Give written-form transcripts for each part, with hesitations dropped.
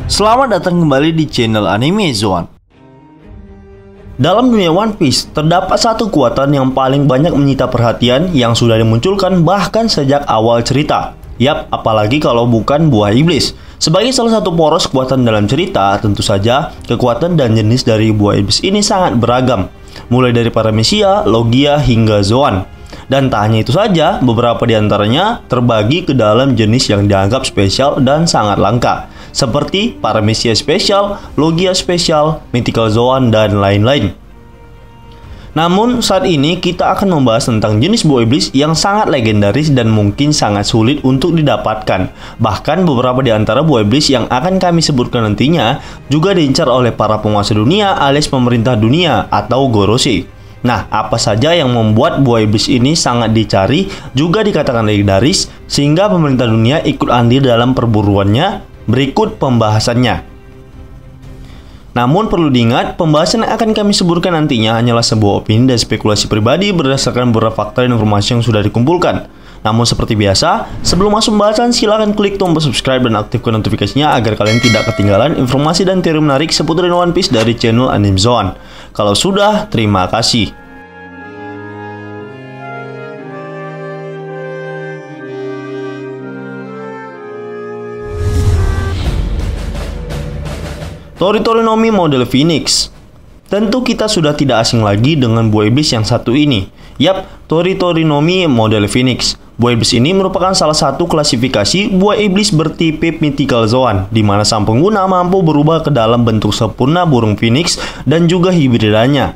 Selamat datang kembali di channel Anime Zone. Dalam dunia One Piece, terdapat satu kekuatan yang paling banyak menyita perhatian yang sudah dimunculkan bahkan sejak awal cerita. Yap, apalagi kalau bukan buah iblis. Sebagai salah satu poros kekuatan dalam cerita, tentu saja kekuatan dan jenis dari buah iblis ini sangat beragam. Mulai dari Paramecia, Logia, hingga Zoan. Dan tak hanya itu saja, beberapa di antaranya terbagi ke dalam jenis yang dianggap spesial dan sangat langka, seperti Paramecia spesial, Logia spesial, Mythical Zoan, dan lain-lain. Namun saat ini kita akan membahas tentang jenis buah iblis yang sangat legendaris dan mungkin sangat sulit untuk didapatkan. Bahkan beberapa di antara buah iblis yang akan kami sebutkan nantinya juga diincar oleh para penguasa dunia alias pemerintah dunia atau Gorosei. Nah, apa saja yang membuat buah iblis ini sangat dicari juga dikatakan legendaris sehingga pemerintah dunia ikut andil dalam perburuannya? Berikut pembahasannya. Namun perlu diingat, pembahasan yang akan kami sebutkan nantinya hanyalah sebuah opini dan spekulasi pribadi berdasarkan beberapa fakta dan informasi yang sudah dikumpulkan. Namun seperti biasa, sebelum masuk pembahasan silahkan klik tombol subscribe dan aktifkan notifikasinya agar kalian tidak ketinggalan informasi dan teori menarik seputar One Piece dari channel Anime Zone. Kalau sudah, terima kasih. Tori-Tori no Mi model Phoenix. Tentu kita sudah tidak asing lagi dengan buah iblis yang satu ini. Yap, Tori-Tori no Mi model Phoenix. Buah iblis ini merupakan salah satu klasifikasi buah iblis bertipe Mythical Zoan, di mana sang pengguna mampu berubah ke dalam bentuk sempurna burung Phoenix dan juga hibridanya.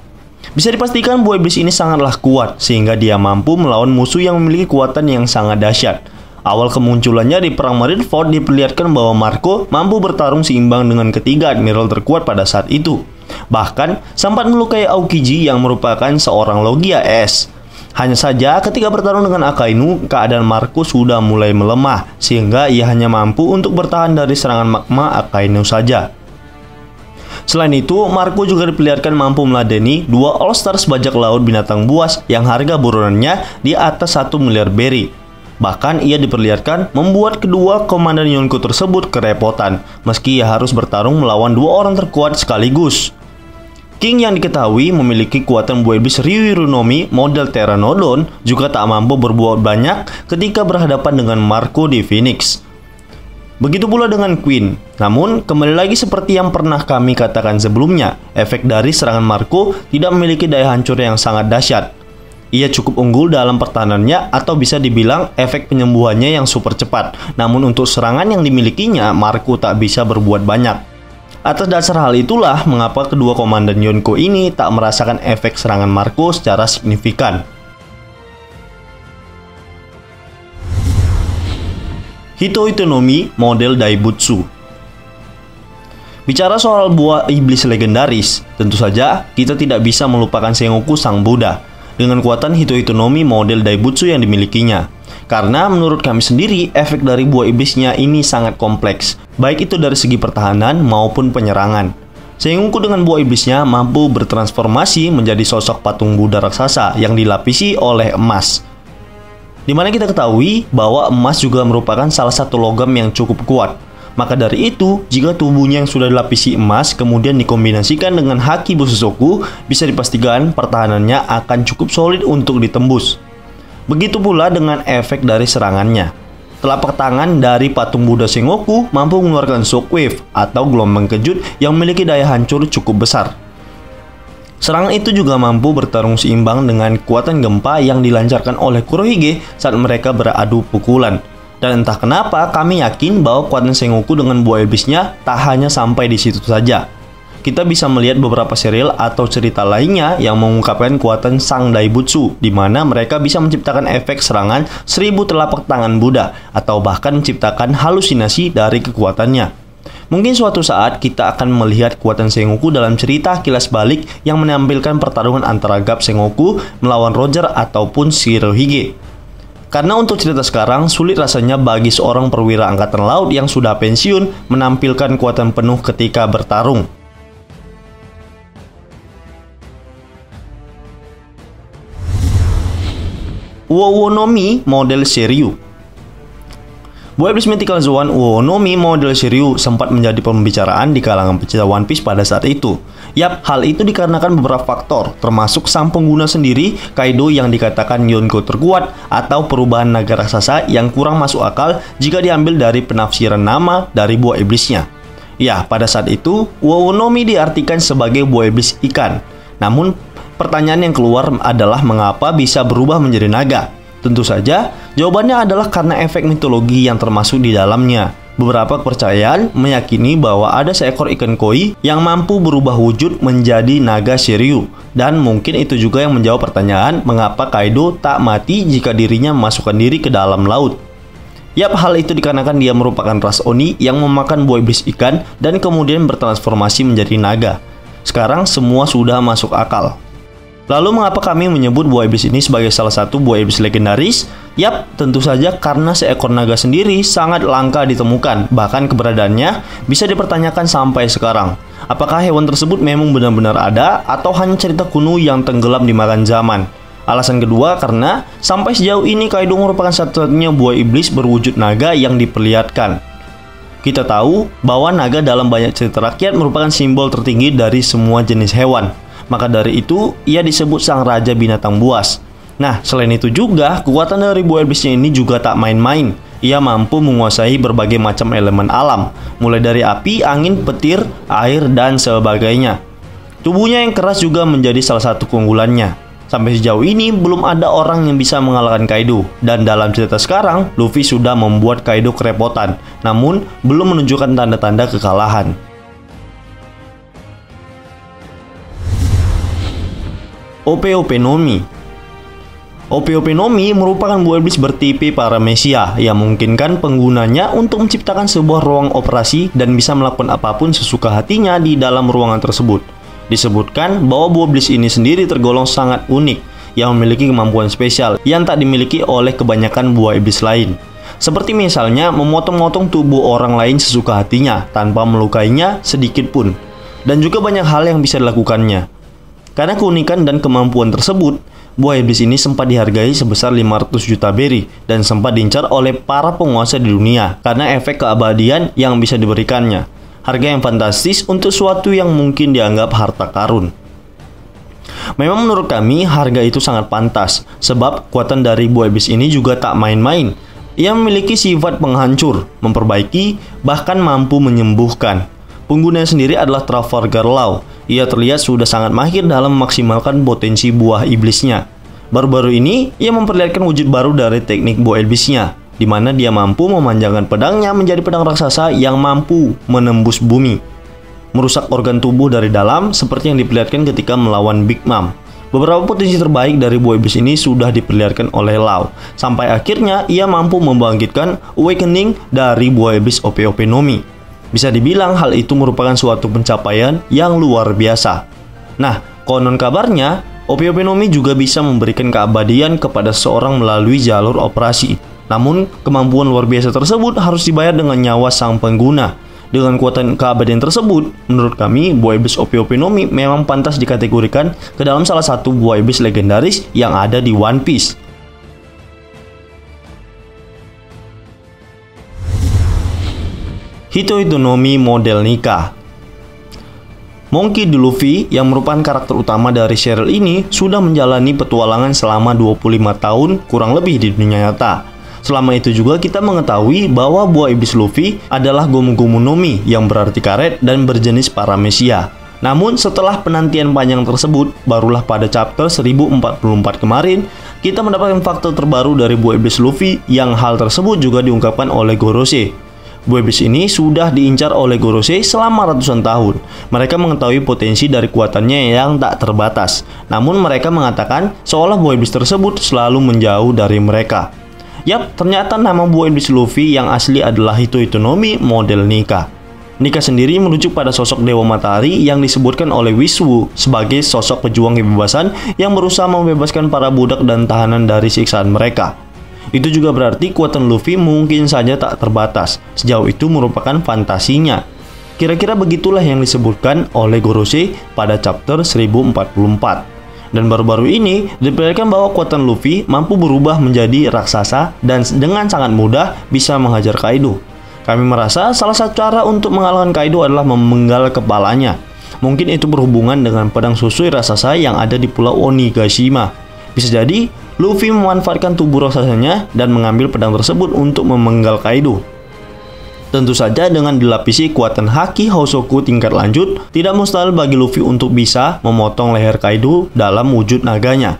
Bisa dipastikan buah iblis ini sangatlah kuat, sehingga dia mampu melawan musuh yang memiliki kekuatan yang sangat dahsyat. Awal kemunculannya di Perang Marineford diperlihatkan bahwa Marco mampu bertarung seimbang dengan ketiga admiral terkuat pada saat itu. Bahkan, sempat melukai Aokiji yang merupakan seorang Logia S. Hanya saja ketika bertarung dengan Akainu, keadaan Marco sudah mulai melemah, sehingga ia hanya mampu untuk bertahan dari serangan magma Akainu saja. Selain itu, Marco juga diperlihatkan mampu meladeni dua All-Stars bajak laut binatang buas yang harga buronannya di atas 1 miliar berry. Bahkan ia diperlihatkan membuat kedua komandan Yonko tersebut kerepotan, meski ia harus bertarung melawan dua orang terkuat sekaligus. King yang diketahui memiliki kekuatan buah iblis Ryuiru no Mi model Pteranodon juga tak mampu berbuat banyak ketika berhadapan dengan Marco di Phoenix. Begitu pula dengan Queen. Namun, kembali lagi seperti yang pernah kami katakan sebelumnya, efek dari serangan Marco tidak memiliki daya hancur yang sangat dahsyat. Ia cukup unggul dalam pertahanannya atau bisa dibilang efek penyembuhannya yang super cepat. Namun untuk serangan yang dimilikinya, Marco tak bisa berbuat banyak. Atas dasar hal itulah mengapa kedua komandan Yonko ini tak merasakan efek serangan Marco secara signifikan. Hitohito no Mi model Daibutsu. Bicara soal buah iblis legendaris, tentu saja kita tidak bisa melupakan Sengoku sang Buddha dengan kekuatan Hitohito no Mi model Daibutsu yang dimilikinya. Karena menurut kami sendiri, efek dari buah iblisnya ini sangat kompleks, baik itu dari segi pertahanan maupun penyerangan. Sengoku dengan buah iblisnya mampu bertransformasi menjadi sosok patung Buddha raksasa yang dilapisi oleh emas. Dimana kita ketahui bahwa emas juga merupakan salah satu logam yang cukup kuat. Maka dari itu, jika tubuhnya yang sudah dilapisi emas kemudian dikombinasikan dengan Haki Bosozoku, bisa dipastikan pertahanannya akan cukup solid untuk ditembus. Begitu pula dengan efek dari serangannya. Telapak tangan dari patung Buddha Sengoku mampu mengeluarkan shockwave atau gelombang kejut yang memiliki daya hancur cukup besar. Serangan itu juga mampu bertarung seimbang dengan kekuatan gempa yang dilancarkan oleh Kurohige saat mereka beradu pukulan. Dan entah kenapa kami yakin bahwa kekuatan Sengoku dengan buah iblisnya tak hanya sampai di situ saja. Kita bisa melihat beberapa serial atau cerita lainnya yang mengungkapkan kekuatan sang Daibutsu, di mana mereka bisa menciptakan efek serangan 1000 telapak tangan Buddha atau bahkan menciptakan halusinasi dari kekuatannya. Mungkin suatu saat kita akan melihat kekuatan Sengoku dalam cerita kilas balik yang menampilkan pertarungan antara Garp Sengoku melawan Roger ataupun Shirohige. Karena untuk cerita sekarang, sulit rasanya bagi seorang perwira angkatan laut yang sudah pensiun menampilkan kekuatan penuh ketika bertarung. Uowo no Mi model Shiryu. Buah Iblis Mythical Zoan Uonomi model Shiryu sempat menjadi pembicaraan di kalangan pecinta One Piece pada saat itu. Yap, hal itu dikarenakan beberapa faktor, termasuk sang pengguna sendiri, Kaido yang dikatakan Yonko terkuat, atau perubahan naga raksasa yang kurang masuk akal jika diambil dari penafsiran nama dari buah iblisnya. Ya, pada saat itu, Uonomi diartikan sebagai buah iblis ikan. Namun, pertanyaan yang keluar adalah mengapa bisa berubah menjadi naga? Tentu saja, jawabannya adalah karena efek mitologi yang termasuk di dalamnya. Beberapa kepercayaan meyakini bahwa ada seekor ikan koi yang mampu berubah wujud menjadi naga Shiryu. Dan mungkin itu juga yang menjawab pertanyaan mengapa Kaido tak mati jika dirinya memasukkan diri ke dalam laut. Yap, hal itu dikarenakan dia merupakan ras Oni yang memakan buah iblis ikan dan kemudian bertransformasi menjadi naga. Sekarang semua sudah masuk akal. Lalu mengapa kami menyebut buah iblis ini sebagai salah satu buah iblis legendaris? Yap, tentu saja karena seekor naga sendiri sangat langka ditemukan. Bahkan keberadaannya bisa dipertanyakan sampai sekarang. Apakah hewan tersebut memang benar-benar ada atau hanya cerita kuno yang tenggelam dimakan zaman? Alasan kedua karena sampai sejauh ini Kaido merupakan satu-satunya buah iblis berwujud naga yang diperlihatkan. Kita tahu bahwa naga dalam banyak cerita rakyat merupakan simbol tertinggi dari semua jenis hewan. Maka dari itu, ia disebut sang raja binatang buas. Nah, selain itu juga, kekuatan dari buah iblisnya ini juga tak main-main. Ia mampu menguasai berbagai macam elemen alam, mulai dari api, angin, petir, air, dan sebagainya. Tubuhnya yang keras juga menjadi salah satu keunggulannya. Sampai sejauh ini, belum ada orang yang bisa mengalahkan Kaido. Dan dalam cerita sekarang, Luffy sudah membuat Kaido kerepotan, namun belum menunjukkan tanda-tanda kekalahan. OP-OP Nomi. OP-OP Nomi merupakan buah iblis bertipe paramecia yang memungkinkan penggunanya untuk menciptakan sebuah ruang operasi dan bisa melakukan apapun sesuka hatinya di dalam ruangan tersebut. Disebutkan bahwa buah iblis ini sendiri tergolong sangat unik yang memiliki kemampuan spesial yang tak dimiliki oleh kebanyakan buah iblis lain. Seperti misalnya memotong-motong tubuh orang lain sesuka hatinya tanpa melukainya sedikit pun. Dan juga banyak hal yang bisa dilakukannya. Karena keunikan dan kemampuan tersebut, buah iblis ini sempat dihargai sebesar 500 juta berry dan sempat diincar oleh para penguasa di dunia karena efek keabadian yang bisa diberikannya. Harga yang fantastis untuk sesuatu yang mungkin dianggap harta karun. Memang menurut kami harga itu sangat pantas, sebab kekuatan dari buah iblis ini juga tak main-main. Ia memiliki sifat penghancur, memperbaiki, bahkan mampu menyembuhkan. Penggunanya sendiri adalah Trafalgar Law. Ia terlihat sudah sangat mahir dalam memaksimalkan potensi buah iblisnya. Baru-baru ini, ia memperlihatkan wujud baru dari teknik buah iblisnya, di mana dia mampu memanjangkan pedangnya menjadi pedang raksasa yang mampu menembus bumi, merusak organ tubuh dari dalam seperti yang diperlihatkan ketika melawan Big Mom. Beberapa potensi terbaik dari buah iblis ini sudah diperlihatkan oleh Law, sampai akhirnya ia mampu membangkitkan awakening dari buah iblis OP-OP Nomi. Bisa dibilang hal itu merupakan suatu pencapaian yang luar biasa. Nah, konon kabarnya, OP-OP Nomi juga bisa memberikan keabadian kepada seseorang melalui jalur operasi. Namun, kemampuan luar biasa tersebut harus dibayar dengan nyawa sang pengguna. Dengan kekuatan keabadian tersebut, menurut kami, buah iblis OP-OP Nomi memang pantas dikategorikan ke dalam salah satu buah iblis legendaris yang ada di One Piece. Hito-Hito Nomi model Nika. Monkey D. Luffy yang merupakan karakter utama dari serial ini sudah menjalani petualangan selama 25 tahun kurang lebih di dunia nyata. Selama itu juga kita mengetahui bahwa buah iblis Luffy adalah Gomu Gomu Nomi yang berarti karet dan berjenis paramecia. Namun setelah penantian panjang tersebut, barulah pada chapter 1044 kemarin, kita mendapatkan fakta terbaru dari buah iblis Luffy yang hal tersebut juga diungkapkan oleh Gorosei. Buah iblis ini sudah diincar oleh Gorosei selama ratusan tahun. Mereka mengetahui potensi dari kekuatannya yang tak terbatas. Namun mereka mengatakan seolah buah iblis tersebut selalu menjauh dari mereka. Yap, ternyata nama buah iblis Luffy yang asli adalah Hito-Hito Nomi model Nika. Nika sendiri merujuk pada sosok Dewa Matahari yang disebutkan oleh Wiswu sebagai sosok pejuang kebebasan yang berusaha membebaskan para budak dan tahanan dari siksaan mereka. Itu juga berarti kekuatan Luffy mungkin saja tak terbatas. Sejauh itu merupakan fantasinya. Kira-kira begitulah yang disebutkan oleh Gorosei pada chapter 1044. Dan baru-baru ini diperlihatkan bahwa kekuatan Luffy mampu berubah menjadi raksasa dan dengan sangat mudah bisa menghajar Kaido. Kami merasa salah satu cara untuk mengalahkan Kaido adalah memenggal kepalanya. Mungkin itu berhubungan dengan pedang susui raksasa yang ada di pulau Onigashima. Bisa jadi Luffy memanfaatkan tubuh raksasanya dan mengambil pedang tersebut untuk memenggal Kaido. Tentu saja dengan dilapisi kekuatan Haki Hosoku tingkat lanjut, tidak mustahil bagi Luffy untuk bisa memotong leher Kaido dalam wujud naganya.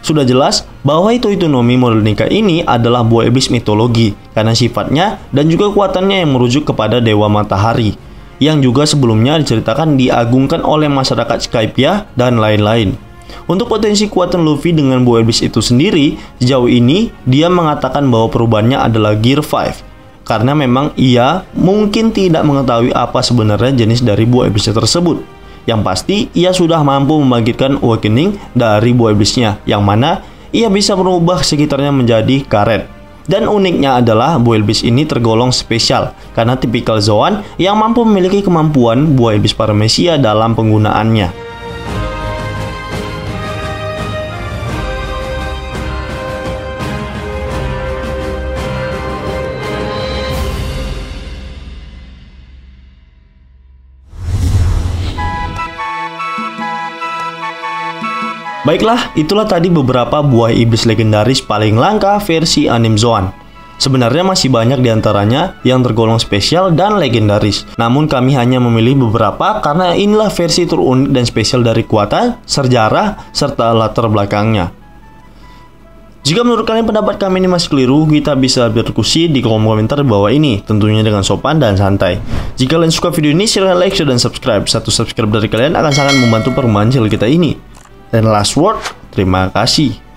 Sudah jelas bahwa Ito no Mi model Nika ini adalah buah iblis mitologi karena sifatnya dan juga kekuatannya yang merujuk kepada Dewa Matahari, yang juga sebelumnya diceritakan diagungkan oleh masyarakat Skypiea dan lain-lain. Untuk potensi kekuatan Luffy dengan buah iblis itu sendiri, sejauh ini dia mengatakan bahwa perubahannya adalah Gear 5. Karena memang ia mungkin tidak mengetahui apa sebenarnya jenis dari buah iblisnya tersebut. Yang pasti, ia sudah mampu membangkitkan awakening dari buah iblisnya, yang mana ia bisa merubah sekitarnya menjadi karet. Dan uniknya adalah buah iblis ini tergolong spesial, karena tipikal Zoan yang mampu memiliki kemampuan buah iblis paramecia dalam penggunaannya. Baiklah, itulah tadi beberapa buah iblis legendaris paling langka versi anime Zoan. Sebenarnya masih banyak diantaranya yang tergolong spesial dan legendaris. Namun kami hanya memilih beberapa karena inilah versi terunik dan spesial dari kekuatan, sejarah, serta latar belakangnya. Jika menurut kalian pendapat kami ini masih keliru, kita bisa berdiskusi di kolom komentar di bawah ini, tentunya dengan sopan dan santai. Jika kalian suka video ini, silahkan like, share, dan subscribe. Satu subscribe dari kalian akan sangat membantu perkembangan channel kita ini. Dan last word, terima kasih.